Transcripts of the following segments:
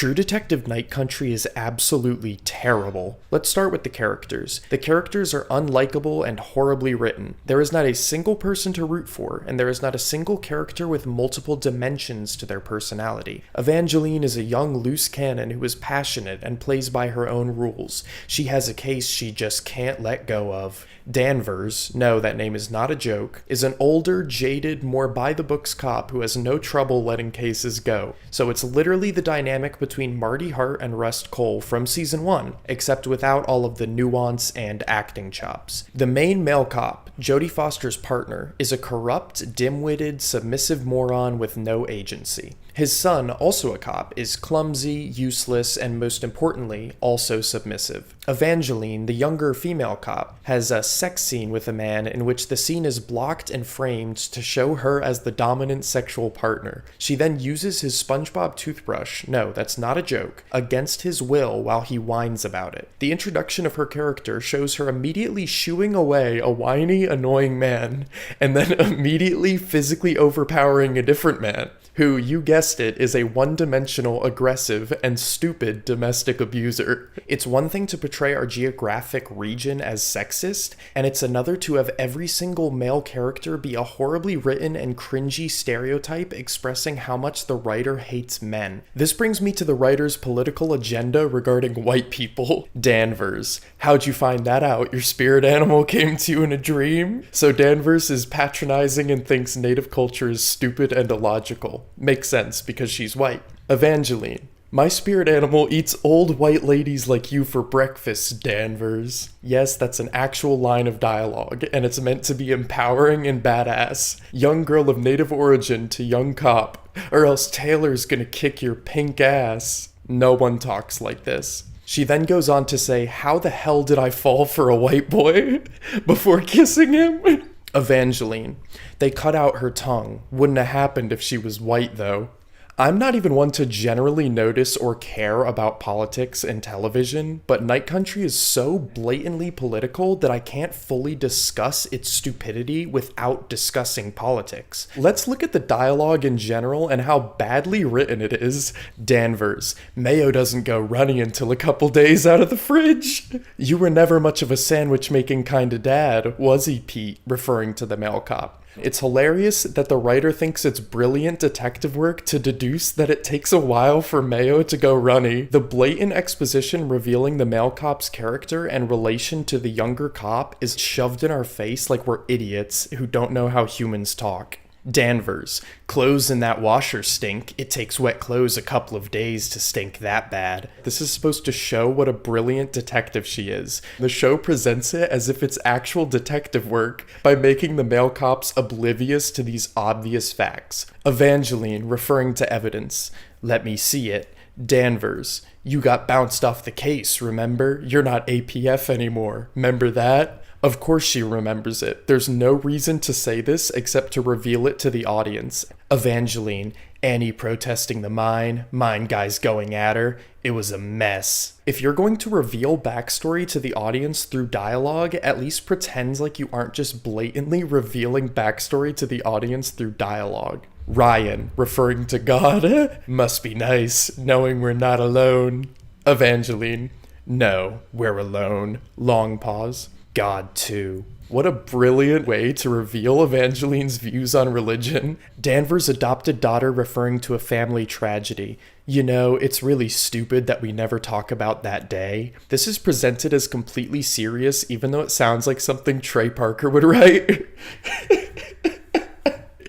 True Detective Night Country is absolutely terrible. Let's start with the characters. The characters are unlikable and horribly written. There is not a single person to root for, and there is not a single character with multiple dimensions to their personality. Evangeline is a young loose cannon who is passionate and plays by her own rules. She has a case she just can't let go of. Danvers, no, that name is not a joke, is an older, jaded, more by-the-books cop who has no trouble letting cases go. So it's literally the dynamic between Marty Hart and Rust Cole from season 1, except without all of the nuance and acting chops. The main male cop, Jodie Foster's partner, is a corrupt, dim-witted, submissive moron with no agency. His son, also a cop, is clumsy, useless, and most importantly, also submissive. Evangeline, the younger female cop, has a sex scene with a man in which the scene is blocked and framed to show her as the dominant sexual partner. She then uses his SpongeBob toothbrush, no, that's not a joke, against his will while he whines about it. The introduction of her character shows her immediately shooing away a whiny, annoying man, and then immediately physically overpowering a different man, who, you guessed it, is a one-dimensional, aggressive, and stupid domestic abuser. It's one thing to portray our geographic region as sexist, and it's another to have every single male character be a horribly written and cringy stereotype expressing how much the writer hates men. This brings me to the writer's political agenda regarding white people. Danvers. How'd you find that out? Your spirit animal came to you in a dream? So Danvers is patronizing and thinks native culture is stupid and illogical. Makes sense because she's white. Evangeline. My spirit animal eats old white ladies like you for breakfast, Danvers. Yes, that's an actual line of dialogue, and it's meant to be empowering and badass. Young girl of native origin to young cop, or else Taylor's gonna kick your pink ass. No one talks like this. She then goes on to say, how the hell did I fall for a white boy before kissing him? Evangeline. They cut out her tongue. Wouldn't have happened if she was white, though. I'm not even one to generally notice or care about politics in television, but Night Country is so blatantly political that I can't fully discuss its stupidity without discussing politics. Let's look at the dialogue in general and how badly written it is. Danvers. Mayo doesn't go runny until a couple days out of the fridge. You were never much of a sandwich-making kind of dad, was he, Pete? Referring to the male cop. It's hilarious that the writer thinks it's brilliant detective work to deduce that it takes a while for Mayo to go runny. The blatant exposition revealing the male cop's character and relation to the younger cop is shoved in our face like we're idiots who don't know how humans talk. Danvers. Clothes in that washer stink. It takes wet clothes a couple of days to stink that bad. This is supposed to show what a brilliant detective she is. The show presents it as if it's actual detective work by making the male cops oblivious to these obvious facts. Evangeline, referring to evidence. Let me see it. Danvers. You got bounced off the case, remember? You're not APF anymore. Remember that? Of course she remembers it. There's no reason to say this except to reveal it to the audience. Evangeline. Annie protesting the mine guys going at her. It was a mess. If you're going to reveal backstory to the audience through dialogue, at least pretend like you aren't just blatantly revealing backstory to the audience through dialogue. Ryan, referring to God. Must be nice, knowing we're not alone. Evangeline. No, we're alone. Long pause. God too. What a brilliant way to reveal Evangeline's views on religion. Danvers' adopted daughter referring to a family tragedy. You know, it's really stupid that we never talk about that day. This is presented as completely serious, even though it sounds like something Trey Parker would write.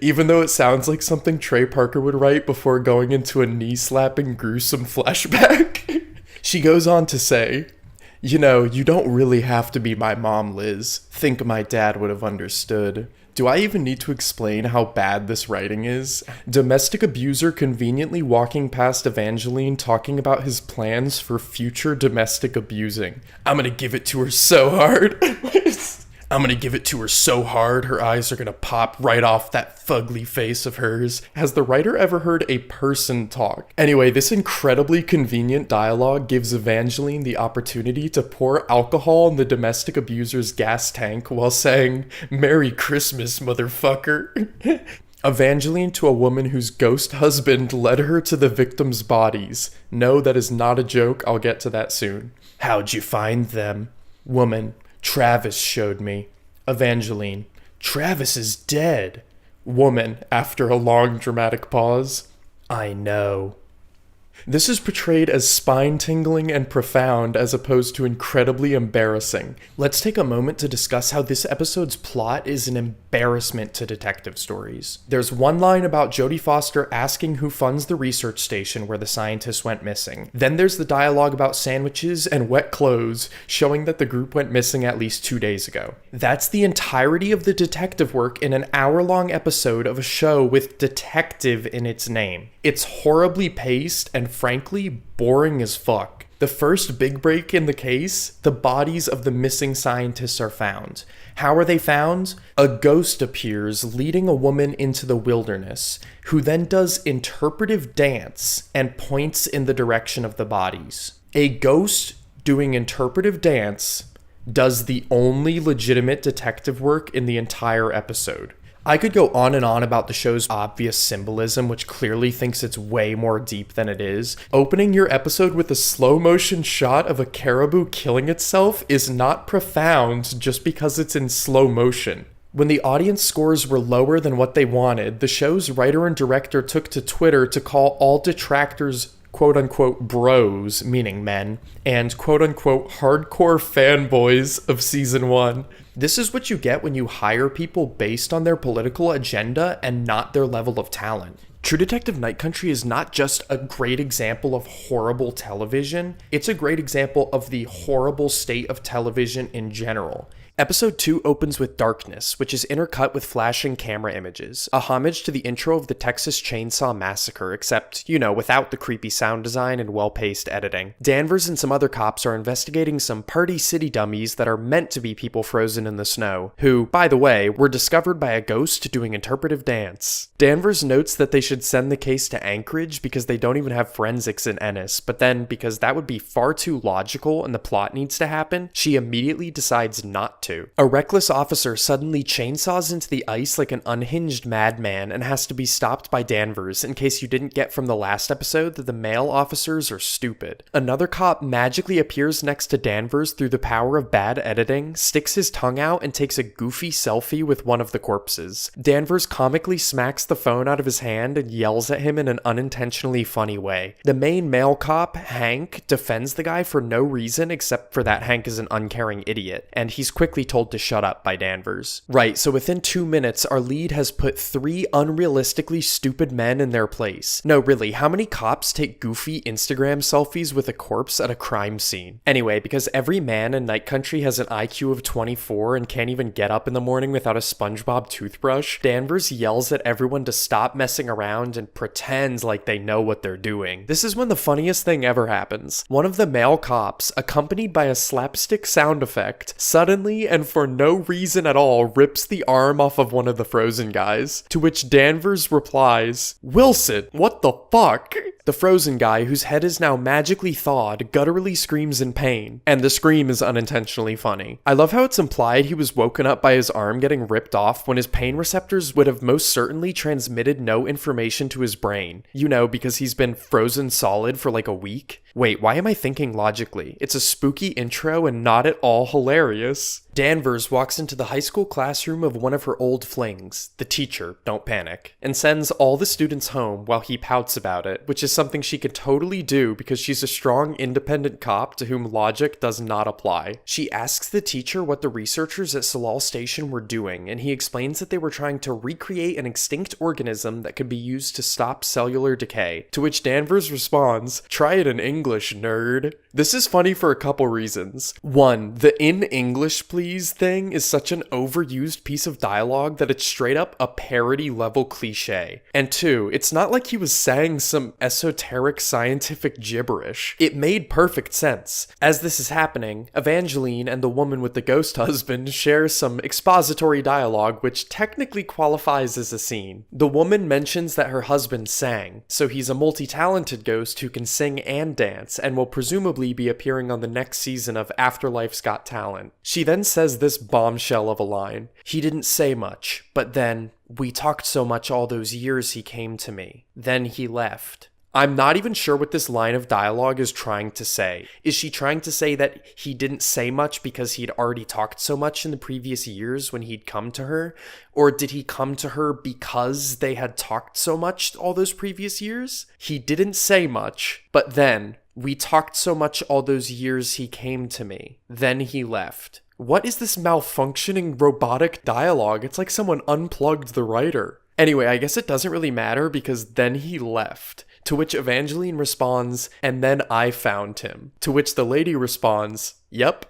Even though it sounds like something Trey Parker would write before going into a knee-slapping, gruesome flashback. She goes on to say, you know, you don't really have to be my mom, Liz. Think my dad would have understood. Do I even need to explain how bad this writing is? Domestic abuser conveniently walking past Evangeline talking about his plans for future domestic abusing. I'm gonna give it to her so hard. I'm gonna give it to her so hard, her eyes are gonna pop right off that fugly face of hers. Has the writer ever heard a person talk? Anyway, this incredibly convenient dialogue gives Evangeline the opportunity to pour alcohol in the domestic abuser's gas tank while saying, "Merry Christmas, motherfucker." Evangeline to a woman whose ghost husband led her to the victims' bodies. No, that is not a joke. I'll get to that soon. How'd you find them? Woman, Travis showed me. Evangeline, Travis is dead. Woman, after a long dramatic pause, I know. This is portrayed as spine-tingling and profound as opposed to incredibly embarrassing. Let's take a moment to discuss how this episode's plot is an embarrassment to detective stories. There's one line about Jodie Foster asking who funds the research station where the scientists went missing. Then there's the dialogue about sandwiches and wet clothes, showing that the group went missing at least 2 days ago. That's the entirety of the detective work in an hour-long episode of a show with detective in its name. It's horribly paced and frankly boring as fuck. The first big break in the case, the bodies of the missing scientists are found. How are they found? A ghost appears leading a woman into the wilderness, who then does interpretive dance and points in the direction of the bodies. A ghost doing interpretive dance does the only legitimate detective work in the entire episode. I could go on and on about the show's obvious symbolism, which clearly thinks it's way more deep than it is. Opening your episode with a slow motion shot of a caribou killing itself is not profound just because it's in slow motion. When the audience scores were lower than what they wanted, the show's writer and director took to Twitter to call all detractors quote-unquote bros, meaning men, and quote-unquote hardcore fanboys of season 1. This is what you get when you hire people based on their political agenda and not their level of talent. True Detective Night Country is not just a great example of horrible television, it's a great example of the horrible state of television in general. Episode 2 opens with darkness, which is intercut with flashing camera images, a homage to the intro of the Texas Chainsaw Massacre, except, without the creepy sound design and well-paced editing. Danvers and some other cops are investigating some Party City dummies that are meant to be people frozen in the snow, who, by the way, were discovered by a ghost doing interpretive dance. Danvers notes that they should send the case to Anchorage because they don't even have forensics in Ennis, but then, because that would be far too logical and the plot needs to happen, she immediately decides not to. A reckless officer suddenly chainsaws into the ice like an unhinged madman and has to be stopped by Danvers in case you didn't get from the last episode that the male officers are stupid. Another cop magically appears next to Danvers through the power of bad editing, sticks his tongue out and takes a goofy selfie with one of the corpses. Danvers comically smacks the phone out of his hand and yells at him in an unintentionally funny way. The main male cop, Hank, defends the guy for no reason except for that Hank is an uncaring idiot, and he's quickly told to shut up by Danvers. Right, so within 2 minutes, our lead has put 3 unrealistically stupid men in their place. No, really, how many cops take goofy Instagram selfies with a corpse at a crime scene? Anyway, because every man in Night Country has an IQ of 24 and can't even get up in the morning without a SpongeBob toothbrush, Danvers yells at everyone to stop messing around and pretends like they know what they're doing. This is when the funniest thing ever happens. One of the male cops, accompanied by a slapstick sound effect, suddenly and for no reason at all rips the arm off of one of the frozen guys, to which Danvers replies, "Wilson, what the fuck?" The frozen guy, whose head is now magically thawed, gutturally screams in pain, and the scream is unintentionally funny. I love how it's implied he was woken up by his arm getting ripped off when his pain receptors would have most certainly transmitted no information to his brain. Because he's been frozen solid for like a week. Wait, why am I thinking logically? It's a spooky intro and not at all hilarious. Danvers walks into the high school classroom of one of her old flings, the teacher, don't panic, and sends all the students home while he pouts about it, which is something she could totally do because she's a strong, independent cop to whom logic does not apply. She asks the teacher what the researchers at Solal Station were doing, and he explains that they were trying to recreate an extinct organism that could be used to stop cellular decay, to which Danvers responds, "Try it in English, nerd." This is funny for a couple reasons. One, the "in English please" thing is such an overused piece of dialogue that it's straight up a parody level cliche. And two, it's not like he was saying some esoteric scientific gibberish. It made perfect sense. As this is happening, Evangeline and the woman with the ghost husband share some expository dialogue which technically qualifies as a scene. The woman mentions that her husband sang, so he's a multi-talented ghost who can sing and dance. dance and will presumably be appearing on the next season of Afterlife's Got Talent. She then says this bombshell of a line. He didn't say much, but then, we talked so much all those years he came to me. Then he left. I'm not even sure what this line of dialogue is trying to say. Is she trying to say that he didn't say much because he'd already talked so much in the previous years when he'd come to her? Or did he come to her because they had talked so much all those previous years? He didn't say much, but then, we talked so much all those years he came to me. Then he left. What is this malfunctioning robotic dialogue? It's like someone unplugged the writer. Anyway, I guess it doesn't really matter because then he left. To which Evangeline responds, and then I found him. To which the lady responds, yep.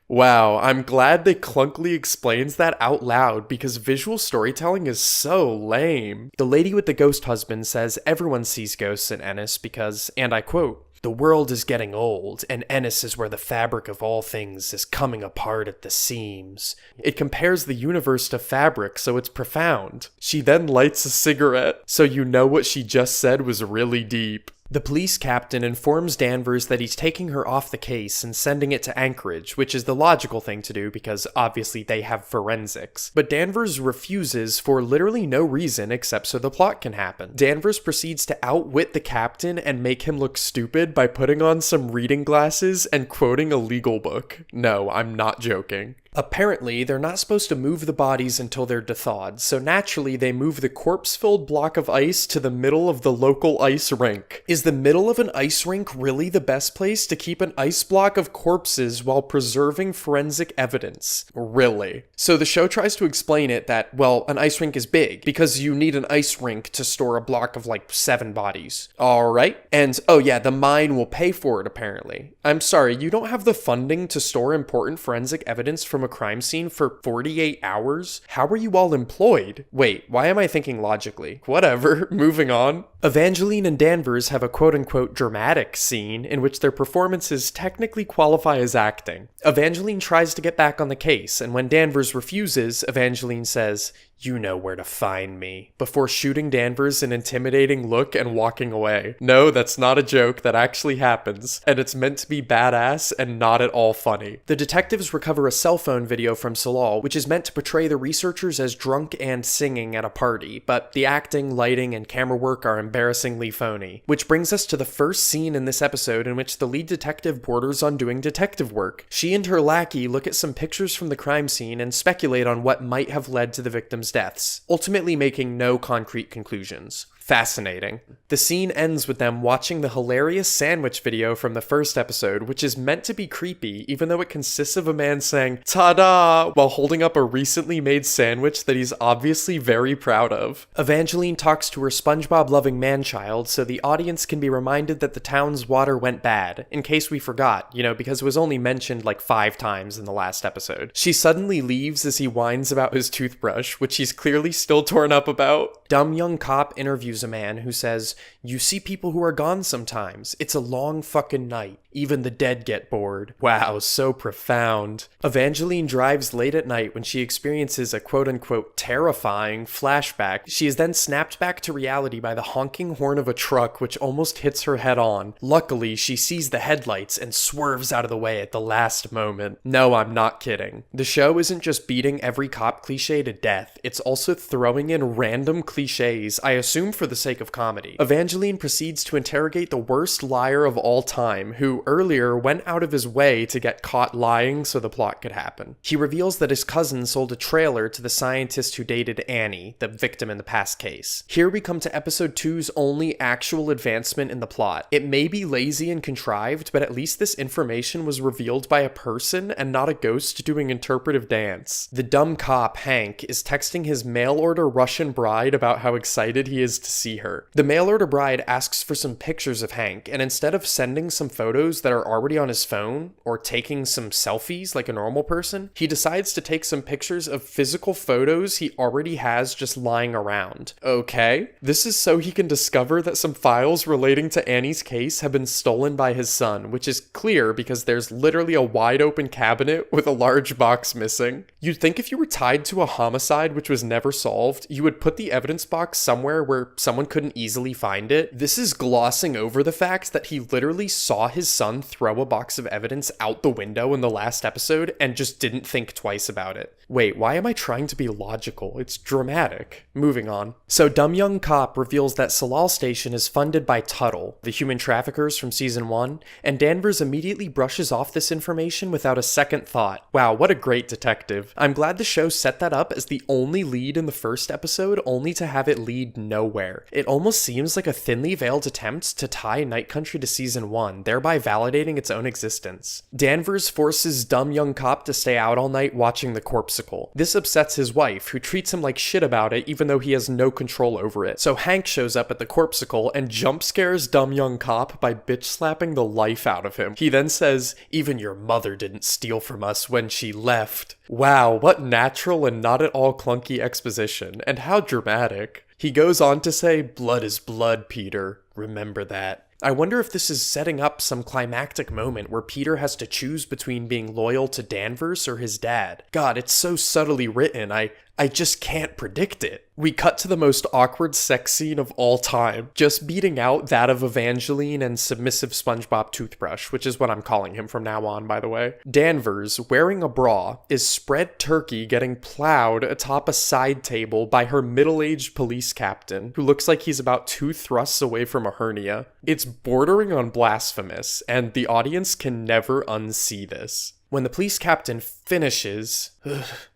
Wow, I'm glad they clunkily explains that out loud because visual storytelling is so lame. The lady with the ghost husband says everyone sees ghosts in Ennis because, and I quote, the world is getting old, and Ennis is where the fabric of all things is coming apart at the seams. It compares the universe to fabric, so it's profound. She then lights a cigarette, so you know what she just said was really deep. The police captain informs Danvers that he's taking her off the case and sending it to Anchorage, which is the logical thing to do because obviously they have forensics. But Danvers refuses for literally no reason except so the plot can happen. Danvers proceeds to outwit the captain and make him look stupid by putting on some reading glasses and quoting a legal book. No, I'm not joking. Apparently, they're not supposed to move the bodies until they're thawed, so naturally they move the corpse-filled block of ice to the middle of the local ice rink. Is the middle of an ice rink really the best place to keep an ice block of corpses while preserving forensic evidence? Really? So the show tries to explain it that, well, an ice rink is big, because you need an ice rink to store a block of like 7 bodies. Alright? And, oh yeah, the mine will pay for it apparently. I'm sorry, you don't have the funding to store important forensic evidence from a crime scene for 48 hours? How are you all employed? Wait, why am I thinking logically? Whatever, moving on. Evangeline and Danvers have a quote-unquote dramatic scene in which their performances technically qualify as acting. Evangeline tries to get back on the case, and when Danvers refuses, Evangeline says, "You know where to find me," before shooting Danvers an intimidating look and walking away. No, that's not a joke, that actually happens, and it's meant to be badass and not at all funny. The detectives recover a cell phone video from Salal, which is meant to portray the researchers as drunk and singing at a party, but the acting, lighting, and camera work are embarrassingly phony. Which brings us to the first scene in this episode in which the lead detective borders on doing detective work. She and her lackey look at some pictures from the crime scene and speculate on what might have led to the victim's deaths, ultimately making no concrete conclusions. Fascinating. The scene ends with them watching the hilarious sandwich video from the first episode, which is meant to be creepy, even though it consists of a man saying, "Ta-da!" while holding up a recently made sandwich that he's obviously very proud of. Evangeline talks to her SpongeBob-loving man-child so the audience can be reminded that the town's water went bad, in case we forgot, because it was only mentioned like 5 times in the last episode. She suddenly leaves as he whines about his toothbrush, which he's clearly still torn up about. Dumb young cop interviews a man who says, "You see people who are gone sometimes. It's a long fucking night. Even the dead get bored." Wow, so profound. Evangeline drives late at night when she experiences a quote-unquote terrifying flashback. She is then snapped back to reality by the honking horn of a truck which almost hits her head on. Luckily, she sees the headlights and swerves out of the way at the last moment. No, I'm not kidding. The show isn't just beating every cop cliche to death, it's also throwing in random cliches, I assume for the sake of comedy. Evangeline proceeds to interrogate the worst liar of all time, who earlier went out of his way to get caught lying so the plot could happen. He reveals that his cousin sold a trailer to the scientist who dated Annie, the victim in the past case. Here we come to episode 2's only actual advancement in the plot. It may be lazy and contrived, but at least this information was revealed by a person and not a ghost doing interpretive dance. The dumb cop, Hank, is texting his mail-order Russian bride about how excited he is to see her. The mail-order bride asks for some pictures of Hank, and instead of sending some photos that are already on his phone, or taking some selfies like a normal person, he decides to take some pictures of physical photos he already has just lying around. Okay. This is so he can discover that some files relating to Annie's case have been stolen by his son, which is clear because there's literally a wide open cabinet with a large box missing. You'd think if you were tied to a homicide which was never solved, you would put the evidence box somewhere where someone couldn't easily find it, this is glossing over the fact that he literally saw his son throw a box of evidence out the window in the last episode and just didn't think twice about it. Wait, why am I trying to be logical? It's dramatic. Moving on. So Dumb Young Cop reveals that Salal Station is funded by Tuttle, the human traffickers from season 1, and Danvers immediately brushes off this information without a second thought. Wow, what a great detective. I'm glad the show set that up as the only lead in the first episode, only to have it lead nowhere. It almost seems like a thinly veiled attempt to tie Night Country to season 1, thereby validating its own existence. Danvers forces Dumb Young Cop to stay out all night watching the Corpsicle. This upsets his wife, who treats him like shit about it even though he has no control over it. So Hank shows up at the Corpsicle and jump scares Dumb Young Cop by bitch slapping the life out of him. He then says, "Even your mother didn't steal from us when she left." Wow, what natural and not at all clunky exposition, and how dramatic. He goes on to say, "Blood is blood, Peter. Remember that." I wonder if this is setting up some climactic moment where Peter has to choose between being loyal to Danvers or his dad. God, it's so subtly written, I just can't predict it. We cut to the most awkward sex scene of all time, just beating out that of Evangeline and submissive SpongeBob Toothbrush, which is what I'm calling him from now on, by the way. Danvers, wearing a bra, is spread turkey getting plowed atop a side table by her middle-aged police captain, who looks like he's about 2 thrusts away from a hernia. It's bordering on blasphemous, and the audience can never unsee this. When the police captain finishes,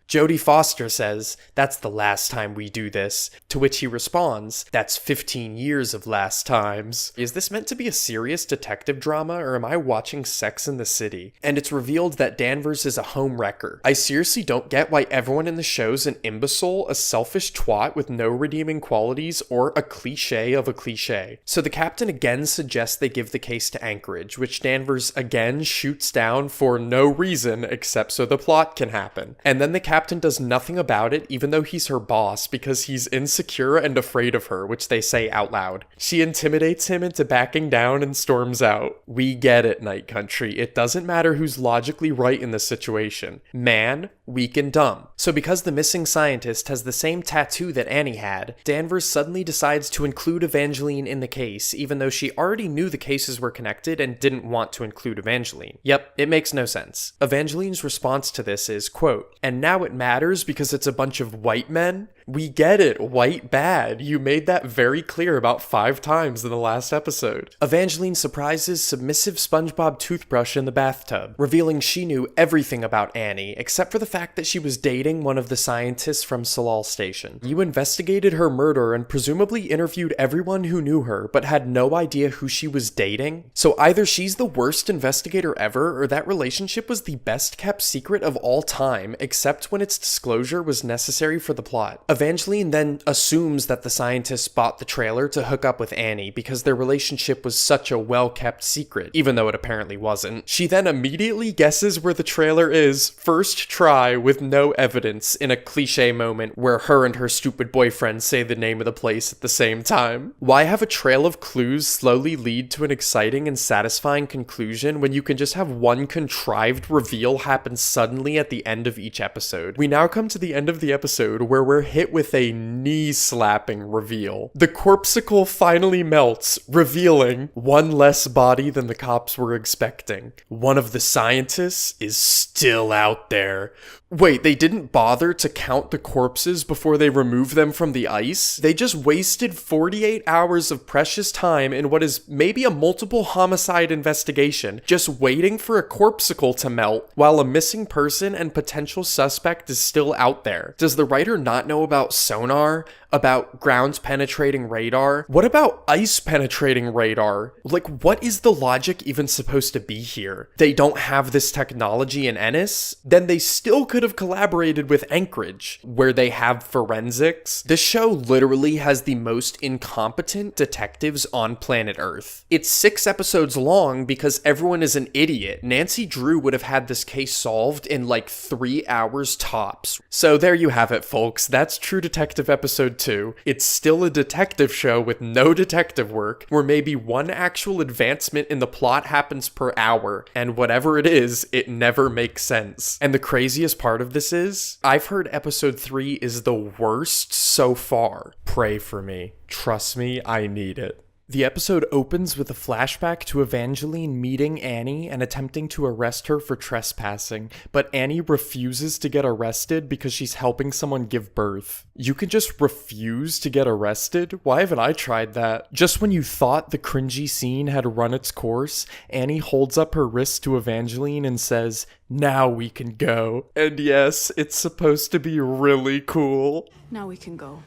Jodie Foster says, "That's the last time we do this," to which he responds, "That's 15 years of last times." Is this meant to be a serious detective drama, or am I watching Sex and the City? And it's revealed that Danvers is a homewrecker. I seriously don't get why everyone in the show's an imbecile, a selfish twat with no redeeming qualities, or a cliche of a cliche. So the captain again suggests they give the case to Anchorage, which Danvers again shoots down for no reason except so the plot can happen. And then the captain does nothing about it, even though he's her boss, because he's insecure and afraid of her, which they say out loud. She intimidates him into backing down and storms out. We get it, Night Country. It doesn't matter who's logically right in this situation. Man, weak and dumb. So because the missing scientist has the same tattoo that Annie had, Danvers suddenly decides to include Evangeline in the case, even though she already knew the cases were connected and didn't want to include Evangeline. Yep, it makes no sense. Evangeline's response to this is, quote, "And now it matters because it's a bunch of white men?" We get it, white bad. You made that very clear about 5 times in the last episode. Evangeline surprises submissive SpongeBob Toothbrush in the bathtub, revealing she knew everything about Annie, except for the fact that she was dating one of the scientists from Salal Station. You investigated her murder and presumably interviewed everyone who knew her, but had no idea who she was dating? So either she's the worst investigator ever, or that relationship was the best kept secret of all time, except when its disclosure was necessary for the plot. Evangeline then assumes that the scientists bought the trailer to hook up with Annie because their relationship was such a well-kept secret, even though it apparently wasn't. She then immediately guesses where the trailer is, first try, with no evidence, in a cliche moment where her and her stupid boyfriend say the name of the place at the same time. Why have a trail of clues slowly lead to an exciting and satisfying conclusion when you can just have one contrived reveal happen suddenly at the end of each episode? We now come to the end of the episode where we're hit with a knee-slapping reveal. The Corpsicle finally melts, revealing one less body than the cops were expecting. One of the scientists is still out there. Wait, they didn't bother to count the corpses before they removed them from the ice? They just wasted 48 hours of precious time in what is maybe a multiple homicide investigation, just waiting for a corpsicle to melt, while a missing person and potential suspect is still out there. Does the writer not know about sonar? About ground-penetrating radar? What about ice-penetrating radar? Like, what is the logic even supposed to be here? They don't have this technology in Ennis? Then they still could have collaborated with Anchorage, where they have forensics. This show literally has the most incompetent detectives on planet Earth. It's 6 episodes long because everyone is an idiot. Nancy Drew would have had this case solved in like 3 hours tops. So there you have it, folks. That's True Detective Episode 2. It's still a detective show with no detective work, where maybe one actual advancement in the plot happens per hour, and whatever it is, it never makes sense. And the craziest part of this is, I've heard Episode 3 is the worst so far. Pray for me. Trust me, I need it. The episode opens with a flashback to Evangeline meeting Annie and attempting to arrest her for trespassing, but Annie refuses to get arrested because she's helping someone give birth. You can just refuse to get arrested? Why haven't I tried that? Just when you thought the cringy scene had run its course, Annie holds up her wrist to Evangeline and says, "Now we can go." And yes, it's supposed to be really cool. Now we can go.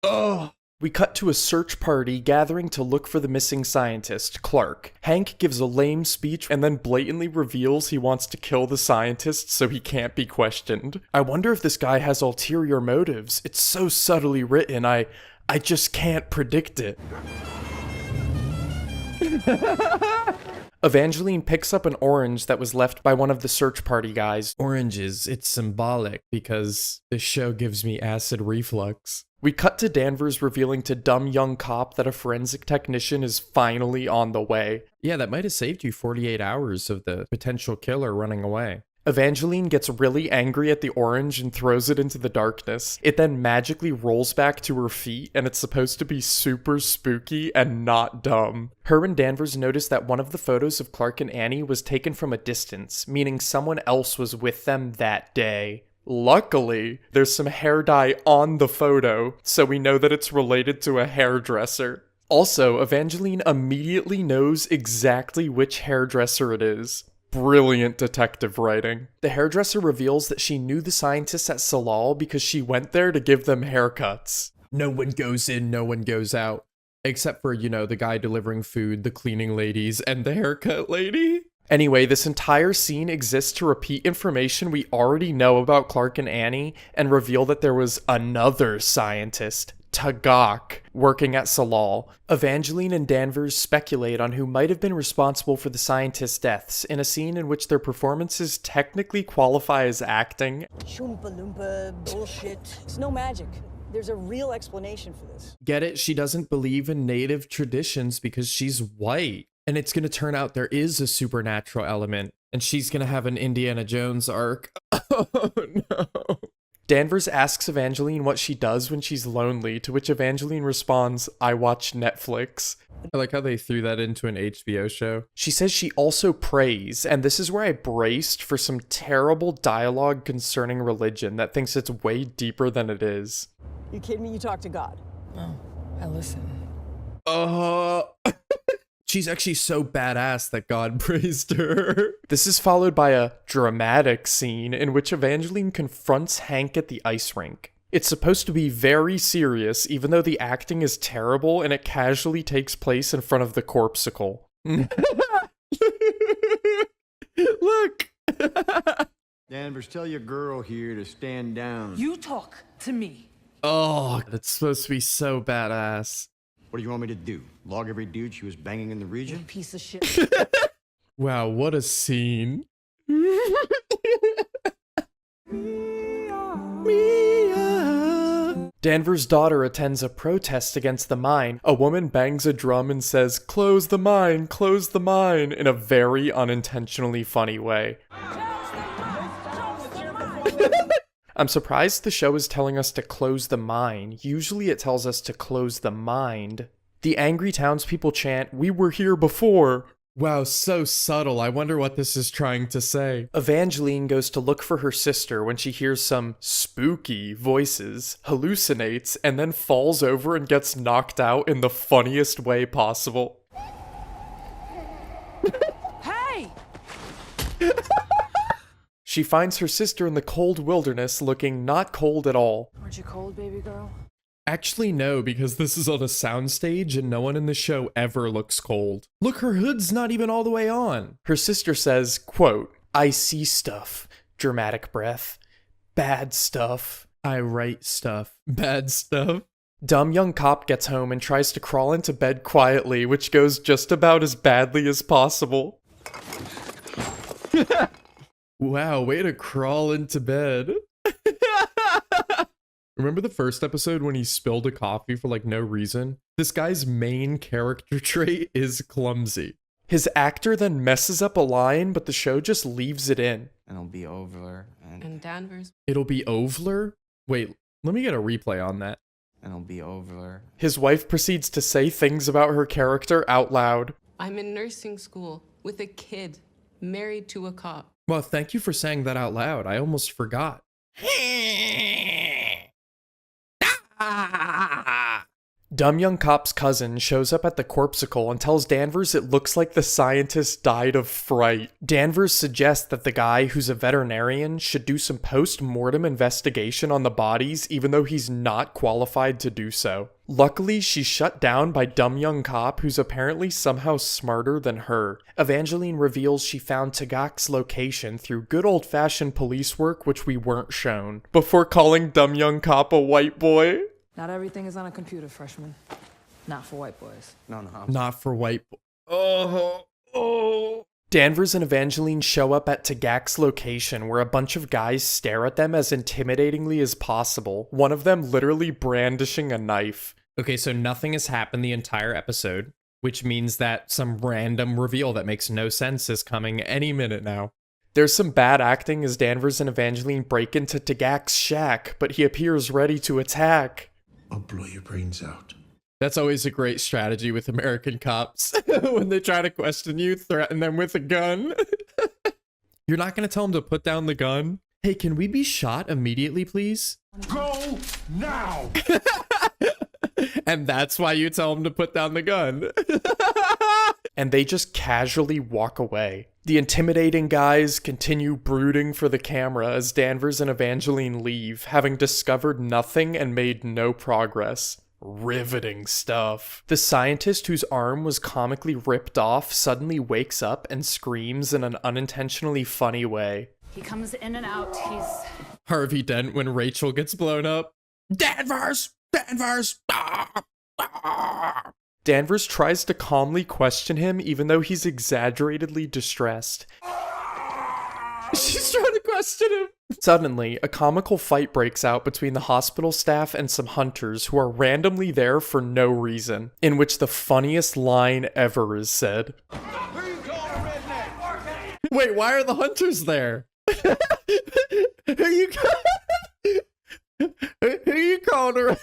Oh. We cut to a search party gathering to look for the missing scientist, Clark. Hank gives a lame speech and then blatantly reveals he wants to kill the scientist so he can't be questioned. I wonder if this guy has ulterior motives. It's so subtly written, I just can't predict it. Evangeline picks up an orange that was left by one of the search party guys. Oranges, it's symbolic because this show gives me acid reflux. We cut to Danvers revealing to dumb young cop that a forensic technician is finally on the way. Yeah, that might have saved you 48 hours of the potential killer running away. Evangeline gets really angry at the orange and throws it into the darkness. It then magically rolls back to her feet, and it's supposed to be super spooky and not dumb. Her and Danvers notice that one of the photos of Clark and Annie was taken from a distance, meaning someone else was with them that day. Luckily, there's some hair dye on the photo, so we know that it's related to a hairdresser. Also, Evangeline immediately knows exactly which hairdresser it is. Brilliant detective writing. The hairdresser reveals that she knew the scientists at Salal because she went there to give them haircuts. No one goes in, no one goes out. Except for, the guy delivering food, the cleaning ladies, and the haircut lady. Anyway, this entire scene exists to repeat information we already know about Clark and Annie and reveal that there was another scientist, Tagak, working at Salal. Evangeline and Danvers speculate on who might have been responsible for the scientists' deaths in a scene in which their performances technically qualify as acting. Shoompa loompa bullshit. It's no magic. There's a real explanation for this. Get it? She doesn't believe in native traditions because she's white. And it's going to turn out there is a supernatural element, and she's going to have an Indiana Jones arc. Oh, no. Danvers asks Evangeline what she does when she's lonely, to which Evangeline responds, "I watch Netflix." I like how they threw that into an HBO show. She says she also prays, and this is where I braced for some terrible dialogue concerning religion that thinks it's way deeper than it is. You kidding me? You talk to God. Oh, I listen. She's actually so badass that God praised her. This is followed by a dramatic scene in which Evangeline confronts Hank at the ice rink. It's supposed to be very serious, even though the acting is terrible and it casually takes place in front of the corpsicle. Look! Danvers, tell your girl here to stand down. You talk to me. Oh, that's supposed to be so badass. What do you want me to do? Log every dude she was banging in the region? Piece of shit. Wow, what a scene. Danvers' daughter attends a protest against the mine. A woman bangs a drum and says, close the mine, in a very unintentionally funny way. I'm surprised the show is telling us to close the mine. Usually it tells us to close the mind. The angry townspeople chant, "We were here before." Wow, so subtle. I wonder what this is trying to say. Evangeline goes to look for her sister when she hears some spooky voices, hallucinates, and then falls over and gets knocked out in the funniest way possible. Hey! She finds her sister in the cold wilderness looking not cold at all. Aren't you cold, baby girl? Actually, no, because this is on a soundstage and no one in the show ever looks cold. Look, her hood's not even all the way on. Her sister says, quote, "I see stuff," dramatic breath. "Bad stuff." "I write stuff." Bad stuff. Dumb young cop gets home and tries to crawl into bed quietly, which goes just about as badly as possible. Wow, way to crawl into bed. Remember the first episode when he spilled a coffee for like no reason? This guy's main character trait is clumsy. His actor then messes up a line, but the show just leaves it in. And it'll be over. And Danvers. It'll be Ovler? Wait, let me get a replay on that. And it'll be over. His wife proceeds to say things about her character out loud. I'm in nursing school with a kid, married to a cop. Well, thank you for saying that out loud. I almost forgot. Dumb young cop's cousin shows up at the corpsicle and tells Danvers it looks like the scientist died of fright. Danvers suggests that the guy, who's a veterinarian, should do some post-mortem investigation on the bodies even though he's not qualified to do so. Luckily, she's shut down by dumb young cop who's apparently somehow smarter than her. Evangeline reveals she found Tagak's location through good old-fashioned police work which we weren't shown, before calling dumb young cop a white boy. Not everything is on a computer, freshman. Not for white boys. No. Not for white Danvers and Evangeline show up at Tagak's location where a bunch of guys stare at them as intimidatingly as possible, one of them literally brandishing a knife. Okay, so nothing has happened the entire episode, which means that some random reveal that makes no sense is coming any minute now. There's some bad acting as Danvers and Evangeline break into Tagak's shack, but he appears ready to attack. I'll blow your brains out. That's always a great strategy with American cops. When they try to question you, threaten them with a gun. You're not going to tell them to put down the gun? Hey, can we be shot immediately, please? Go now! And that's why you tell them to put down the gun. And they just casually walk away. The intimidating guys continue brooding for the camera as Danvers and Evangeline leave, having discovered nothing and made no progress. Riveting stuff. The scientist whose arm was comically ripped off suddenly wakes up and screams in an unintentionally funny way. He comes in and out. He's Harvey Dent when Rachel gets blown up. Danvers! Danvers! Ah! Ah! Danvers tries to calmly question him even though he's exaggeratedly distressed. She's trying to question him. Suddenly, a comical fight breaks out between the hospital staff and some hunters who are randomly there for no reason, in which the funniest line ever is said. Wait, why are the hunters there? Who you calling her?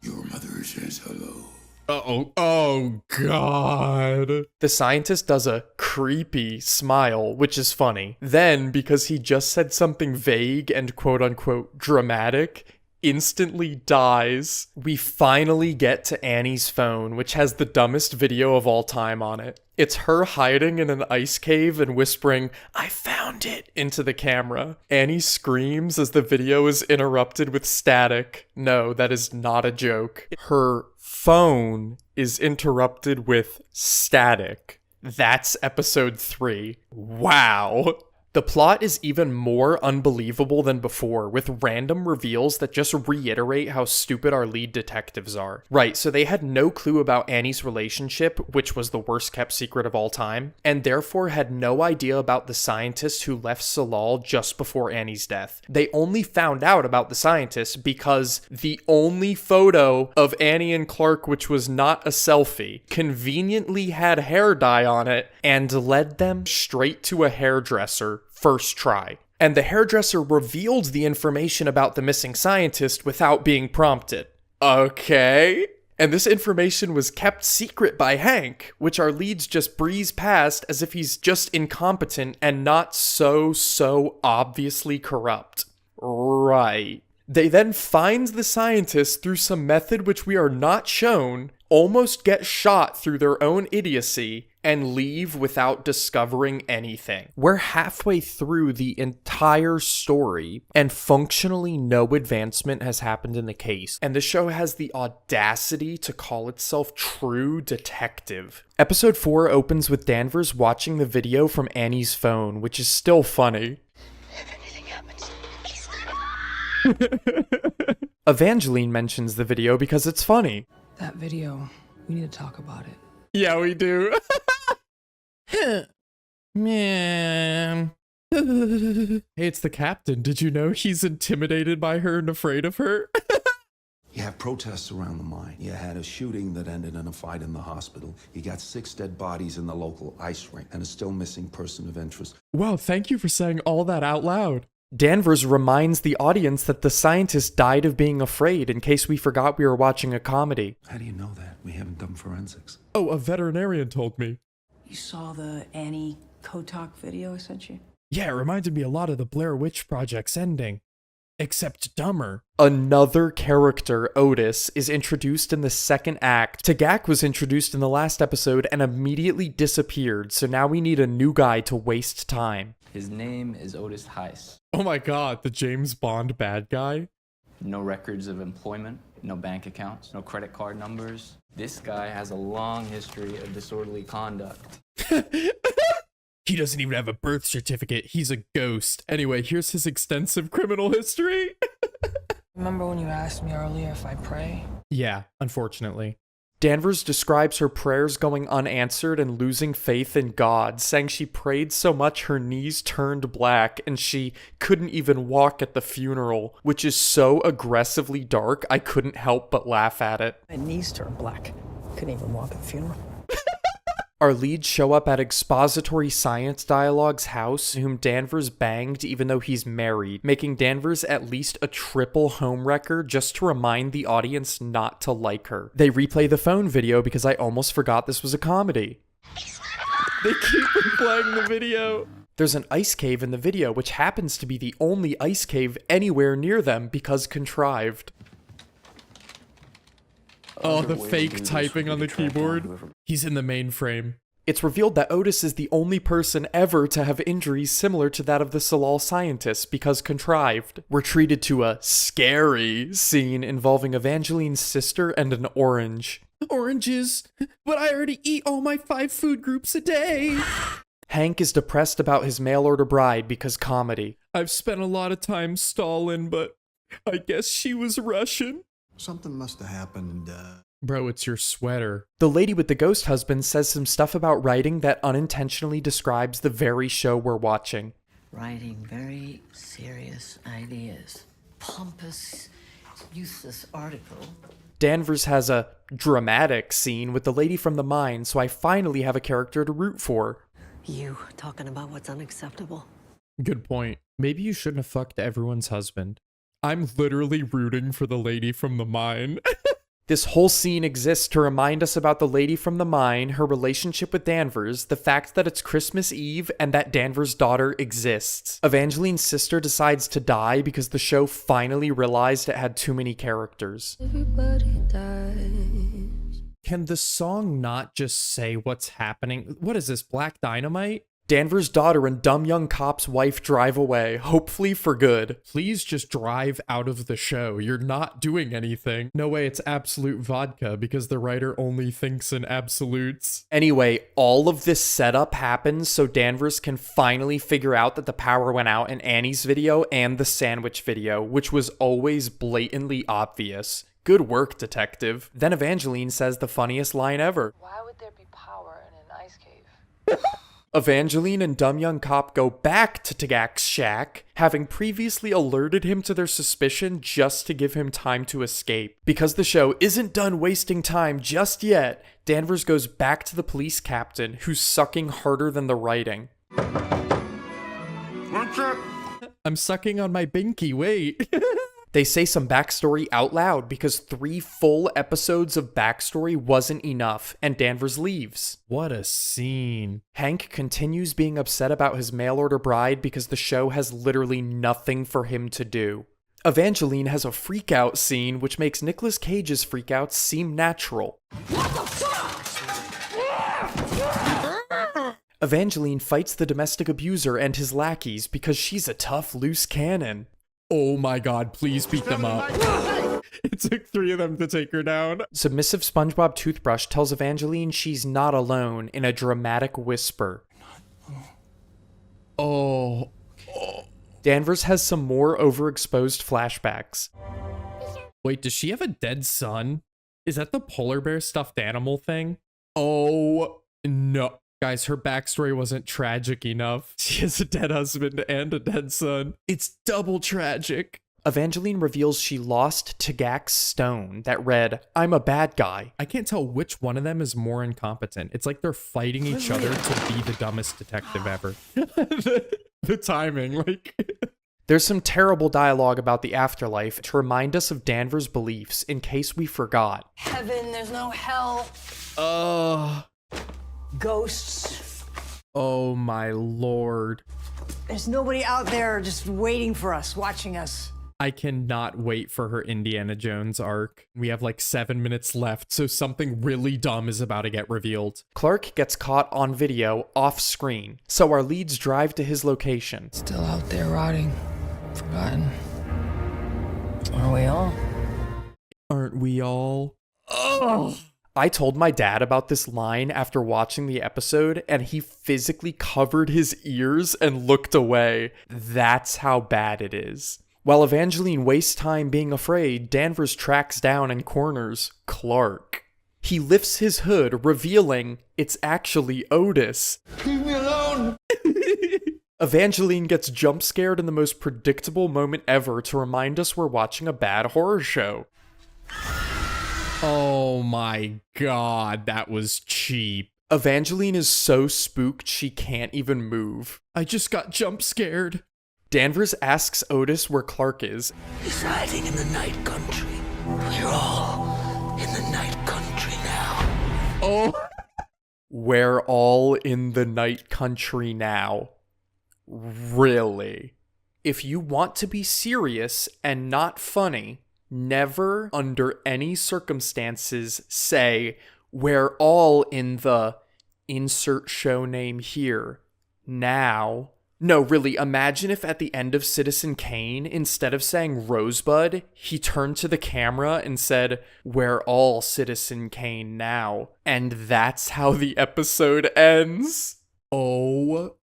Your mother says hello. Uh-oh. Oh, God. The scientist does a creepy smile, which is funny. Then, because he just said something vague and quote-unquote dramatic, instantly dies. We finally get to Annie's phone, which has the dumbest video of all time on it. It's her hiding in an ice cave and whispering, "I found it," into the camera. Annie screams as the video is interrupted with static. No, that is not a joke. Her phone is interrupted with static. That's episode 3. Wow. The plot is even more unbelievable than before, with random reveals that just reiterate how stupid our lead detectives are. Right, so they had no clue about Annie's relationship, which was the worst kept secret of all time, and therefore had no idea about the scientist who left Salal just before Annie's death. They only found out about the scientist because the only photo of Annie and Clark, which was not a selfie, conveniently had hair dye on it and led them straight to a hairdresser first try. And the hairdresser revealed the information about the missing scientist without being prompted. Okay. And this information was kept secret by Hank, which our leads just breeze past as if he's just incompetent and not so obviously corrupt. Right. They then find the scientist through some method which we are not shown, almost get shot through their own idiocy, and leave without discovering anything. We're halfway through the entire story, and functionally no advancement has happened in the case, and the show has the audacity to call itself True Detective. Episode 4 opens with Danvers watching the video from Annie's phone, which is still funny. If anything happens, please. Evangeline mentions the video because it's funny. That video, we need to talk about it. Yeah, we do. Man. Hey, it's the captain. Did you know he's intimidated by her and afraid of her? You have protests around the mine. You had a shooting that ended in a fight in the hospital. You got 6 dead bodies in the local ice rink and a still missing person of interest. Wow, thank you for saying all that out loud. Danvers reminds the audience that the scientist died of being afraid in case we forgot we were watching a comedy. How do you know that? We haven't done forensics. Oh, a veterinarian told me. You saw the Annie Kotok video I sent you? Yeah, it reminded me a lot of the Blair Witch Project's ending. Except dumber. Another character, Otis, is introduced in the second act. Tagak was introduced in the last episode and immediately disappeared, so now we need a new guy to waste time. His name is Otis Heiss. Oh my god, the James Bond bad guy? No records of employment, no bank accounts, no credit card numbers. This guy has a long history of disorderly conduct. He doesn't even have a birth certificate. He's a ghost. Anyway, here's his extensive criminal history. Remember when you asked me earlier if I pray? Yeah, unfortunately. Danvers describes her prayers going unanswered and losing faith in God, saying she prayed so much her knees turned black and she couldn't even walk at the funeral, which is so aggressively dark I couldn't help but laugh at it. My knees turned black. Couldn't even walk at the funeral. Our leads show up at Expository Science Dialogue's house, whom Danvers banged even though he's married, making Danvers at least a triple homewrecker just to remind the audience not to like her. They replay the phone video because I almost forgot this was a comedy. They keep replaying the video. There's an ice cave in the video, which happens to be the only ice cave anywhere near them because contrived. Oh, the fake typing on the keyboard. He's in the mainframe. It's revealed that Otis is the only person ever to have injuries similar to that of the Salal scientists because contrived. We're treated to a scary scene involving Evangeline's sister and an orange. Oranges? But I already eat all my 5 food groups a day. Hank is depressed about his mail-order bride because comedy. I've spent a lot of time stalling, but I guess she was Russian. Something must have happened, Bro, it's your sweater. The lady with the ghost husband says some stuff about writing that unintentionally describes the very show we're watching. Writing very serious ideas. Pompous, useless article. Danvers has a dramatic scene with the lady from the mine, so I finally have a character to root for. You talking about what's unacceptable? Good point. Maybe you shouldn't have fucked everyone's husband. I'm literally rooting for the lady from the mine. This whole scene exists to remind us about the lady from the mine, her relationship with Danvers, the fact that it's Christmas Eve, and that Danvers' daughter exists. Evangeline's sister decides to die because the show finally realized it had too many characters. Everybody dies. Can the song not just say what's happening? What is this, Black Dynamite? Danvers' daughter and dumb young cop's wife drive away, hopefully for good. Please just drive out of the show. You're not doing anything. No way, it's absolute vodka because the writer only thinks in absolutes. Anyway, all of this setup happens so Danvers can finally figure out that the power went out in Annie's video and the sandwich video, which was always blatantly obvious. Good work, detective. Then Evangeline says the funniest line ever. Why would there be power in an ice cave? Evangeline and dumb young cop go back to Tagak's shack, having previously alerted him to their suspicion just to give him time to escape. Because the show isn't done wasting time just yet, Danvers goes back to the police captain, who's sucking harder than the writing. I'm sucking on my binky, wait. They say some backstory out loud because 3 full episodes of backstory wasn't enough, and Danvers leaves. What a scene. Hank continues being upset about his mail-order bride because the show has literally nothing for him to do. Evangeline has a freak-out scene which makes Nicolas Cage's freakouts seem natural. What the fuck? Evangeline fights the domestic abuser and his lackeys because she's a tough, loose cannon. Oh my god, please beat them up. It took 3 of them to take her down. Submissive SpongeBob Toothbrush tells Evangeline she's not alone in a dramatic whisper. Oh. Danvers has some more overexposed flashbacks. Wait, does she have a dead son? Is that the polar bear stuffed animal thing? Oh, no. Guys, her backstory wasn't tragic enough. She has a dead husband and a dead son. It's double tragic. Evangeline reveals she lost Tagak's stone that read, "I'm a bad guy." I can't tell which one of them is more incompetent. It's like they're fighting each other to be the dumbest detective ever. The timing, like... There's some terrible dialogue about the afterlife to remind us of Danvers' beliefs in case we forgot. Heaven, there's no hell. Ghosts. Oh my lord. There's nobody out there just waiting for us, watching us. I cannot wait for her Indiana Jones arc. We have like 7 minutes left, so something really dumb is about to get revealed. Clark gets caught on video off screen, so our leads drive to his location. Still out there rotting. Forgotten. Are we all? Aren't we all? Oh! I told my dad about this line after watching the episode, and he physically covered his ears and looked away. That's how bad it is. While Evangeline wastes time being afraid, Danvers tracks down and corners Clark. He lifts his hood, revealing it's actually Otis. Leave me alone! Evangeline gets jump scared in the most predictable moment ever to remind us we're watching a bad horror show. Oh my god, that was cheap. Evangeline is so spooked she can't even move. I just got jump scared. Danvers asks Otis where Clark is. He's hiding in the night country. We're all in the night country now. Oh. We're all in the night country now. Really? If you want to be serious and not funny, never under any circumstances say, "We're all in the insert show name here now." No, really, imagine if at the end of Citizen Kane, instead of saying Rosebud, he turned to the camera and said, "We're all Citizen Kane now." And that's how the episode ends. Oh.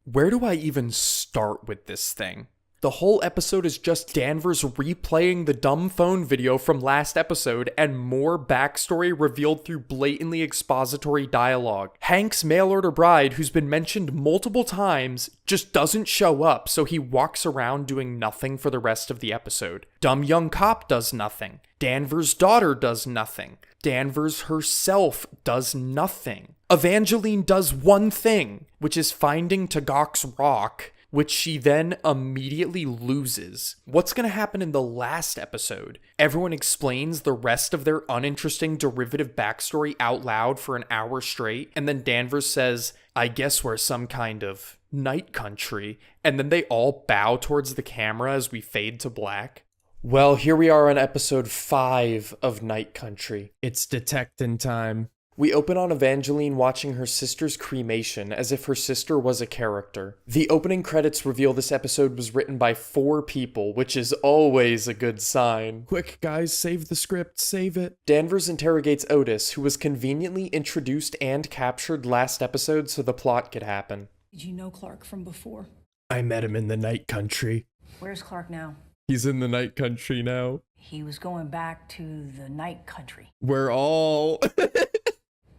Where do I even start with this thing? The whole episode is just Danvers replaying the dumb phone video from last episode and more backstory revealed through blatantly expository dialogue. Hank's mail-order bride, who's been mentioned multiple times, just doesn't show up, so he walks around doing nothing for the rest of the episode. Dumb young cop does nothing. Danvers' daughter does nothing. Danvers herself does nothing. Evangeline does one thing, which is finding Tagak's rock, which she then immediately loses. What's going to happen in the last episode? Everyone explains the rest of their uninteresting derivative backstory out loud for an hour straight, and then Danvers says, "I guess we're some kind of night country," and then they all bow towards the camera as we fade to black. Well, here we are on episode 5 of Night Country. It's detecting time. We open on Evangeline watching her sister's cremation as if her sister was a character. The opening credits reveal this episode was written by 4 people, which is always a good sign. Quick, guys, save the script, save it. Danvers interrogates Otis, who was conveniently introduced and captured last episode so the plot could happen. Did you know Clark from before? I met him in the night country. Where's Clark now? He's in the night country now. He was going back to the night country. We're all...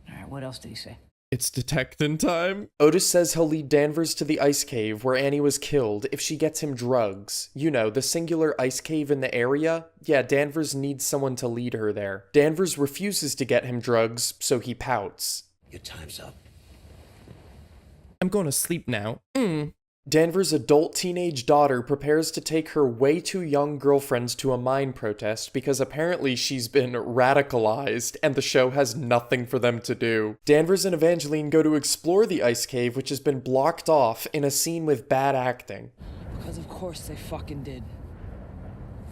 All right, what else did he say? It's detecting time. Otis says he'll lead Danvers to the ice cave where Annie was killed if she gets him drugs. You know, the singular ice cave in the area? Yeah, Danvers needs someone to lead her there. Danvers refuses to get him drugs, so he pouts. Your time's up. I'm going to sleep now. Danvers' adult teenage daughter prepares to take her way too young girlfriends to a mine protest because apparently she's been radicalized and the show has nothing for them to do. Danvers and Evangeline go to explore the ice cave, which has been blocked off in a scene with bad acting. Because of course they fucking did.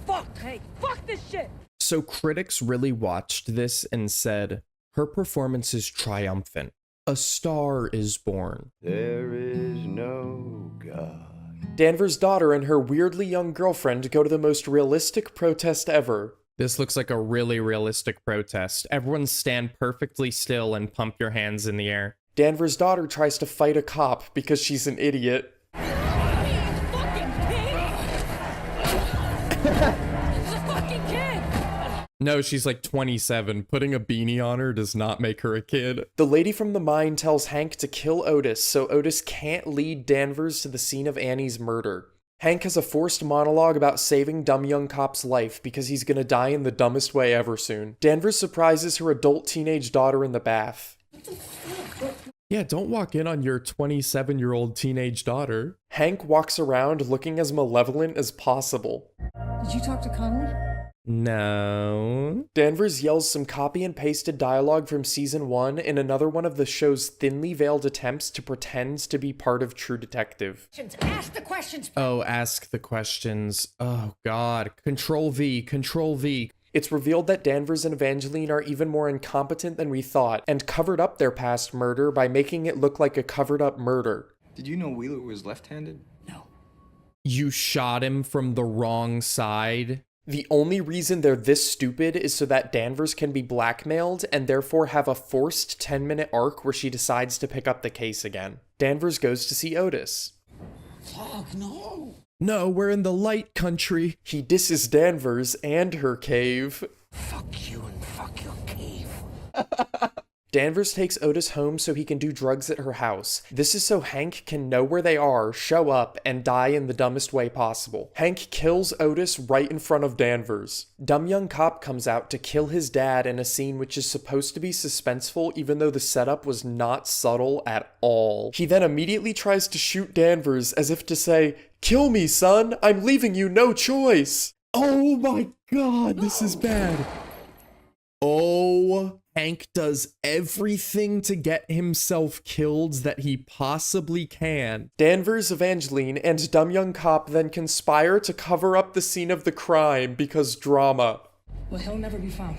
Fuck! Hey, fuck this shit! So critics really watched this and said, her performance is triumphant. A star is born. There is no God. Danvers' daughter and her weirdly young girlfriend go to the most realistic protest ever. This looks like a really realistic protest. Everyone stand perfectly still and pump your hands in the air. Danvers' daughter tries to fight a cop because she's an idiot. No, she's like 27. Putting a beanie on her does not make her a kid. The lady from the mine tells Hank to kill Otis so Otis can't lead Danvers to the scene of Annie's murder. Hank has a forced monologue about saving dumb young cop's life because he's gonna die in the dumbest way ever soon. Danvers surprises her adult teenage daughter in the bath. Yeah, don't walk in on your 27-year-old teenage daughter. Hank walks around looking as malevolent as possible. Did you talk to Connolly? No. Danvers yells some copy and pasted dialogue from season 1 in another one of the show's thinly veiled attempts to pretend to be part of True Detective. Ask the questions. Oh, ask the questions. Oh, God. Control V, Control V. It's revealed that Danvers and Evangeline are even more incompetent than we thought and covered up their past murder by making it look like a covered up murder. Did you know Wheeler was left-handed? No. You shot him from the wrong side? The only reason they're this stupid is so that Danvers can be blackmailed and therefore have a forced 10-minute arc where she decides to pick up the case again. Danvers goes to see Otis. Fuck, no. No, we're in the light country. He disses Danvers and her cave. Fuck you and fuck your cave. Danvers takes Otis home so he can do drugs at her house. This is so Hank can know where they are, show up, and die in the dumbest way possible. Hank kills Otis right in front of Danvers. Dumb young cop comes out to kill his dad in a scene which is supposed to be suspenseful even though the setup was not subtle at all. He then immediately tries to shoot Danvers as if to say, "Kill me, son! I'm leaving you no choice!" Oh my god, this is bad. Oh, Hank does everything to get himself killed that he possibly can. Danvers, Evangeline, and dumb young cop then conspire to cover up the scene of the crime because drama. Well, he'll never be found.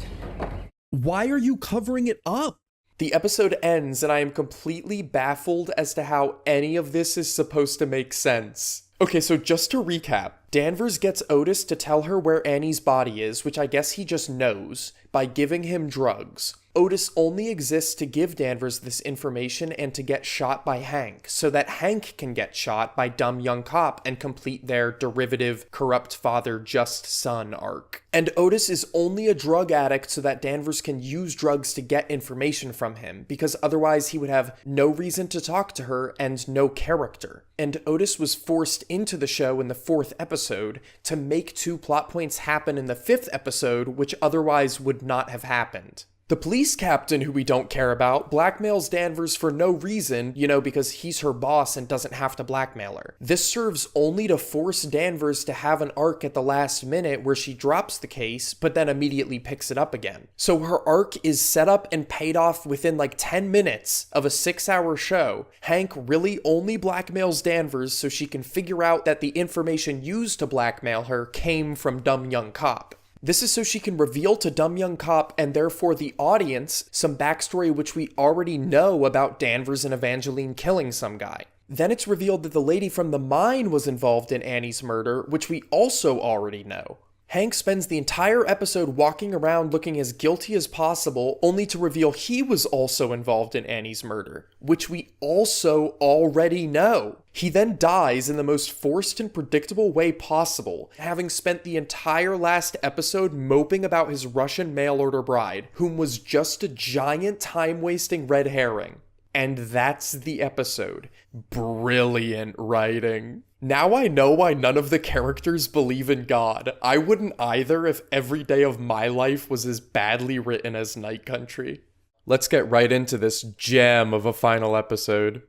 Why are you covering it up? The episode ends and I am completely baffled as to how any of this is supposed to make sense. Okay, so just to recap, Danvers gets Otis to tell her where Annie's body is, which I guess he just knows, by giving him drugs. Otis only exists to give Danvers this information and to get shot by Hank, so that Hank can get shot by dumb young cop and complete their derivative corrupt father just son arc. And Otis is only a drug addict so that Danvers can use drugs to get information from him, because otherwise he would have no reason to talk to her and no character. And Otis was forced into the show in the 4th episode to make 2 plot points happen in the 5th episode, which otherwise would not have happened. The police captain, who we don't care about, blackmails Danvers for no reason, because he's her boss and doesn't have to blackmail her. This serves only to force Danvers to have an arc at the last minute where she drops the case, but then immediately picks it up again. So her arc is set up and paid off within like 10 minutes of a 6-hour show. Hank really only blackmails Danvers so she can figure out that the information used to blackmail her came from dumb young cop. This is so she can reveal to dumb young cop and therefore the audience some backstory which we already know about Danvers and Evangeline killing some guy. Then it's revealed that the lady from the mine was involved in Annie's murder, which we also already know. Hank spends the entire episode walking around looking as guilty as possible, only to reveal he was also involved in Annie's murder, which we also already know. He then dies in the most forced and predictable way possible, having spent the entire last episode moping about his Russian mail-order bride, whom was just a giant time-wasting red herring. And that's the episode. Brilliant writing. Now I know why none of the characters believe in God. I wouldn't either if every day of my life was as badly written as Night Country. Let's get right into this gem of a final episode.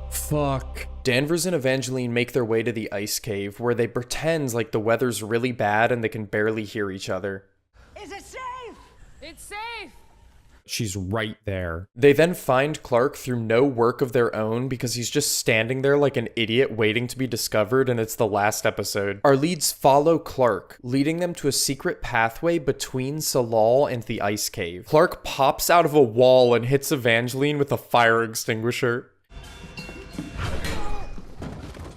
Fuck. Danvers and Evangeline make their way to the ice cave, where they pretend like the weather's really bad and they can barely hear each other. Is it safe? It's safe! She's right there. They then find Clark through no work of their own because he's just standing there like an idiot waiting to be discovered, and it's the last episode. Our leads follow Clark, leading them to a secret pathway between Salal and the ice cave. Clark pops out of a wall and hits Evangeline with a fire extinguisher.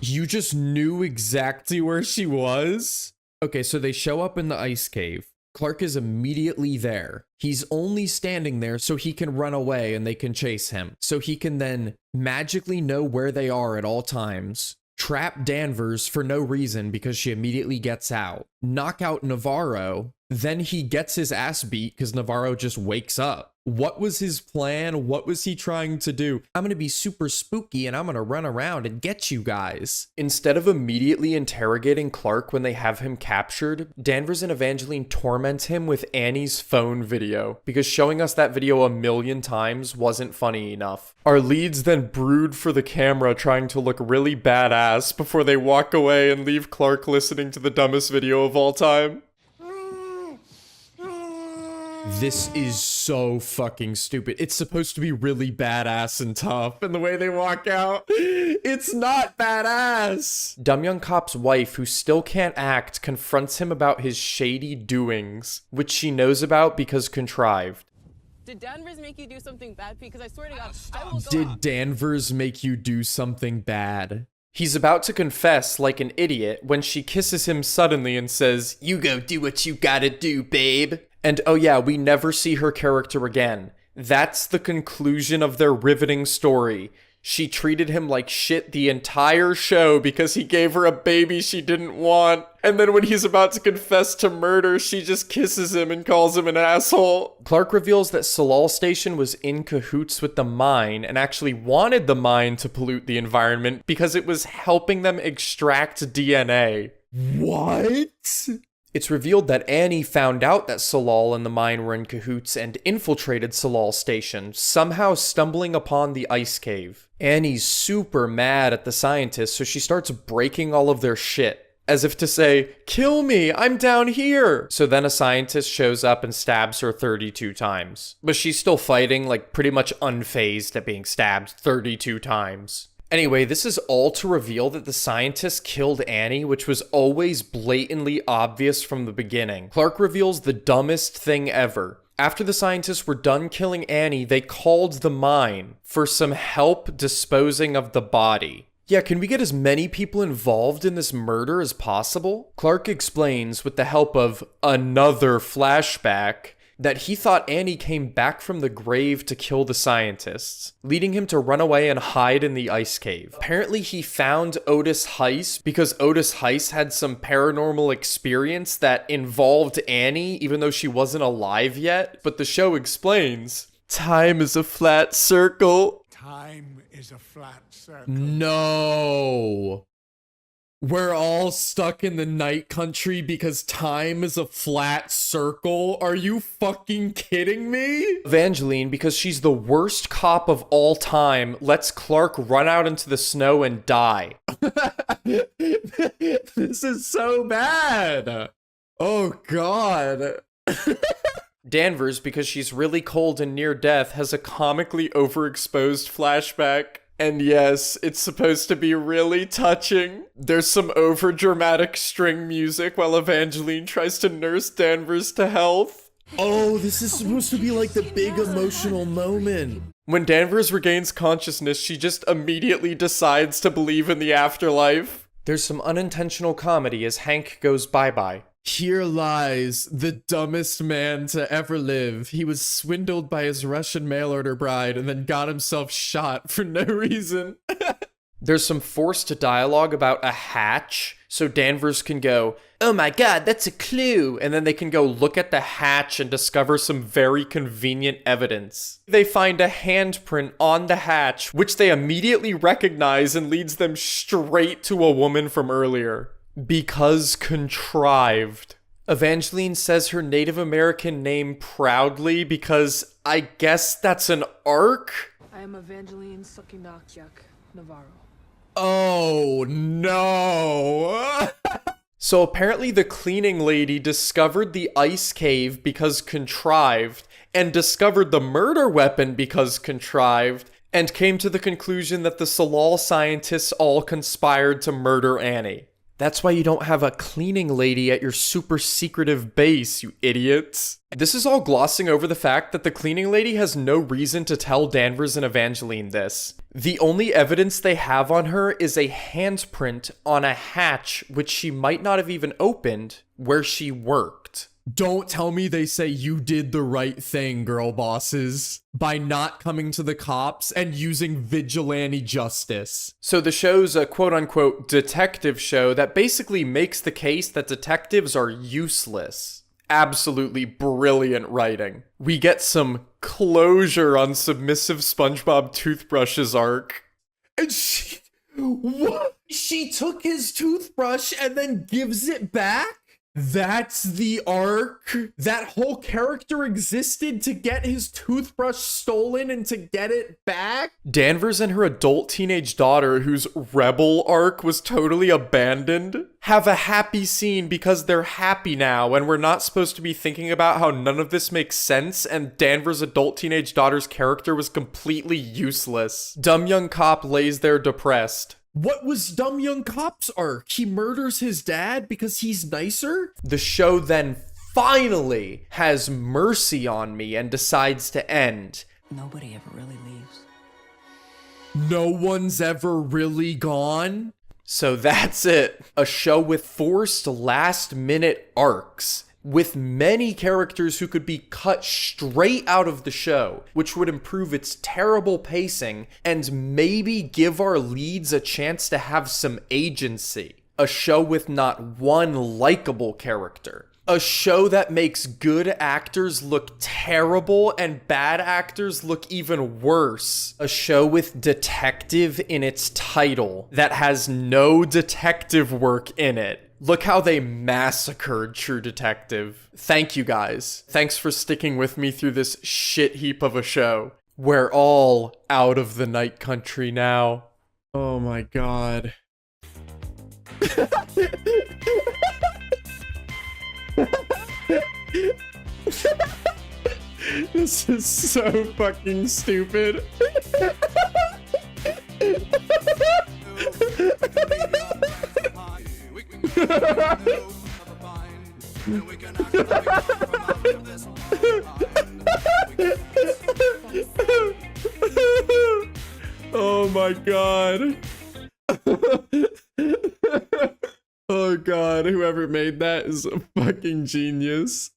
You just knew exactly where she was? Okay, so they show up in the ice cave. Clark is immediately there. He's only standing there so he can run away and they can chase him. So he can then magically know where they are at all times. trap Danvers for no reason because she immediately gets out, knock out Navarro, then he gets his ass beat because Navarro just wakes up. What was his plan? What was he trying to do? I'm going to be super spooky and I'm going to run around and get you guys. Instead of immediately interrogating Clark when they have him captured, Danvers and Evangeline torment him with Annie's phone video because showing us that video a million times wasn't funny enough. Our leads then brood for the camera trying to look really badass before they walk away and leave Clark listening to the dumbest video of all time. This is so fucking stupid. It's supposed to be really badass and tough, and the way they walk out, it's not badass. Dumb young cop's wife, who still can't act, confronts him about his shady doings, which she knows about because contrived. Did Danvers make you do something bad? Because I swear to God, I will go. Did Danvers make you do something bad? He's about to confess like an idiot when she kisses him suddenly and says, "You go do what you gotta do, babe." And oh yeah, we never see her character again. That's the conclusion of their riveting story. She treated him like shit the entire show because he gave her a baby she didn't want. And then when he's about to confess to murder, she just kisses him and calls him an asshole. Clark reveals that Solal Station was in cahoots with the mine and actually wanted the mine to pollute the environment because it was helping them extract DNA. What? It's revealed that Annie found out that Solal and the mine were in cahoots and infiltrated Solal Station, somehow stumbling upon the ice cave. Annie's super mad at the scientists, so she starts breaking all of their shit, as if to say, "Kill me, I'm down here!" So then a scientist shows up and stabs her 32 times. But she's still fighting, like pretty much unfazed at being stabbed 32 times. Anyway, this is all to reveal that the scientist killed Annie, which was always blatantly obvious from the beginning. Clark reveals the dumbest thing ever. After the scientists were done killing Annie, they called the mine for some help disposing of the body. Yeah, can we get as many people involved in this murder as possible? Clark explains, with the help of another flashback, that he thought Annie came back from the grave to kill the scientists, leading him to run away and hide in the ice cave. Apparently he found Otis Heiss because Otis Heiss had some paranormal experience that involved Annie, even though she wasn't alive yet. But the show explains, time is a flat circle. Time is a flat circle. No. We're all stuck in the night country because time is a flat circle? Are you fucking kidding me? Evangeline, because she's the worst cop of all time, lets Clark run out into the snow and die. This is so bad. Oh, God. Danvers, because she's really cold and near death, has a comically overexposed flashback. And yes, it's supposed to be really touching. There's some overdramatic string music while Evangeline tries to nurse Danvers to health. Oh, this is supposed to be like the big emotional moment. When Danvers regains consciousness, she just immediately decides to believe in the afterlife. There's some unintentional comedy as Hank goes bye-bye. Here lies the dumbest man to ever live. He was swindled by his Russian mail-order bride and then got himself shot for no reason. There's some forced dialogue about a hatch, so Danvers can go, "Oh my god, that's a clue," and then they can go look at the hatch and discover some very convenient evidence. They find a handprint on the hatch, which they immediately recognize and leads them straight to a woman from earlier. Because contrived. Evangeline says her Native American name proudly because I guess that's an arc? I am Evangeline Suckinakyak Navarro. Oh no! So apparently the cleaning lady discovered the ice cave because contrived, and discovered the murder weapon because contrived, and came to the conclusion that the Solal scientists all conspired to murder Annie. That's why you don't have a cleaning lady at your super secretive base, you idiots. This is all glossing over the fact that the cleaning lady has no reason to tell Danvers and Evangeline this. The only evidence they have on her is a handprint on a hatch which she might not have even opened where she worked. Don't tell me they say you did the right thing, girl bosses, by not coming to the cops and using vigilante justice. So the show's a quote-unquote detective show that basically makes the case that detectives are useless. Absolutely brilliant writing. We get some closure on submissive SpongeBob Toothbrush's arc. And what? She took his toothbrush and then gives it back? That's the arc? That whole character existed to get his toothbrush stolen and to get it back? Danvers and her adult teenage daughter, whose rebel arc was totally abandoned, have a happy scene because they're happy now and we're not supposed to be thinking about how none of this makes sense and Danvers' adult teenage daughter's character was completely useless. Dumb young cop lays there depressed. What was Dumb Young Cop's arc? He murders his dad because he's nicer? The show then finally has mercy on me and decides to end. Nobody ever really leaves. No one's ever really gone? So that's it. A show with forced last-minute arcs, with many characters who could be cut straight out of the show, which would improve its terrible pacing and maybe give our leads a chance to have some agency. A show with not one likable character. A show that makes good actors look terrible and bad actors look even worse. A show with detective in its title that has no detective work in it. Look how they massacred True Detective. Thank you guys. Thanks for sticking with me through this shit heap of a show. We're all out of the night country now. Oh my god. This is so fucking stupid. Oh my god. Oh god, whoever made that is a fucking genius.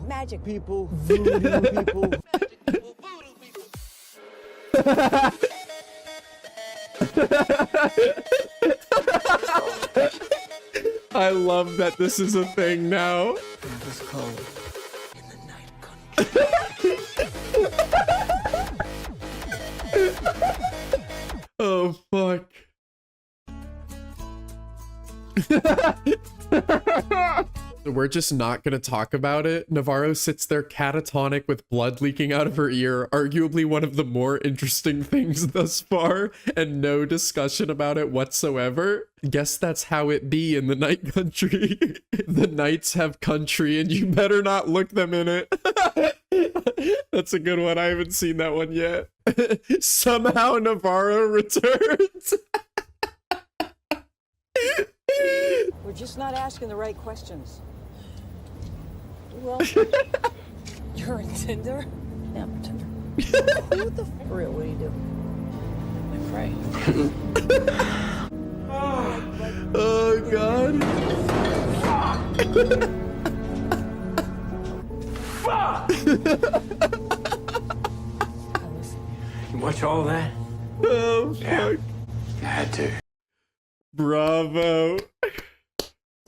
Magic people, voodoo people. I love that this is a thing now. It was cold in the night country. Oh fuck. We're just not gonna talk about it. Navarro sits there catatonic with blood leaking out of her ear, arguably one of the more interesting things thus far, and no discussion about it whatsoever. Guess that's how it be in the night country. The knights have country and you better not look them in it. That's a good one. I haven't seen that one yet. Somehow Navarro returns. We're just not asking the right questions. Well, you're on Tinder? Yeah, I'm on Tinder. Who the for real? What do you do? I pray. Oh god. You watch all that? Oh fuck. I had to. Bravo.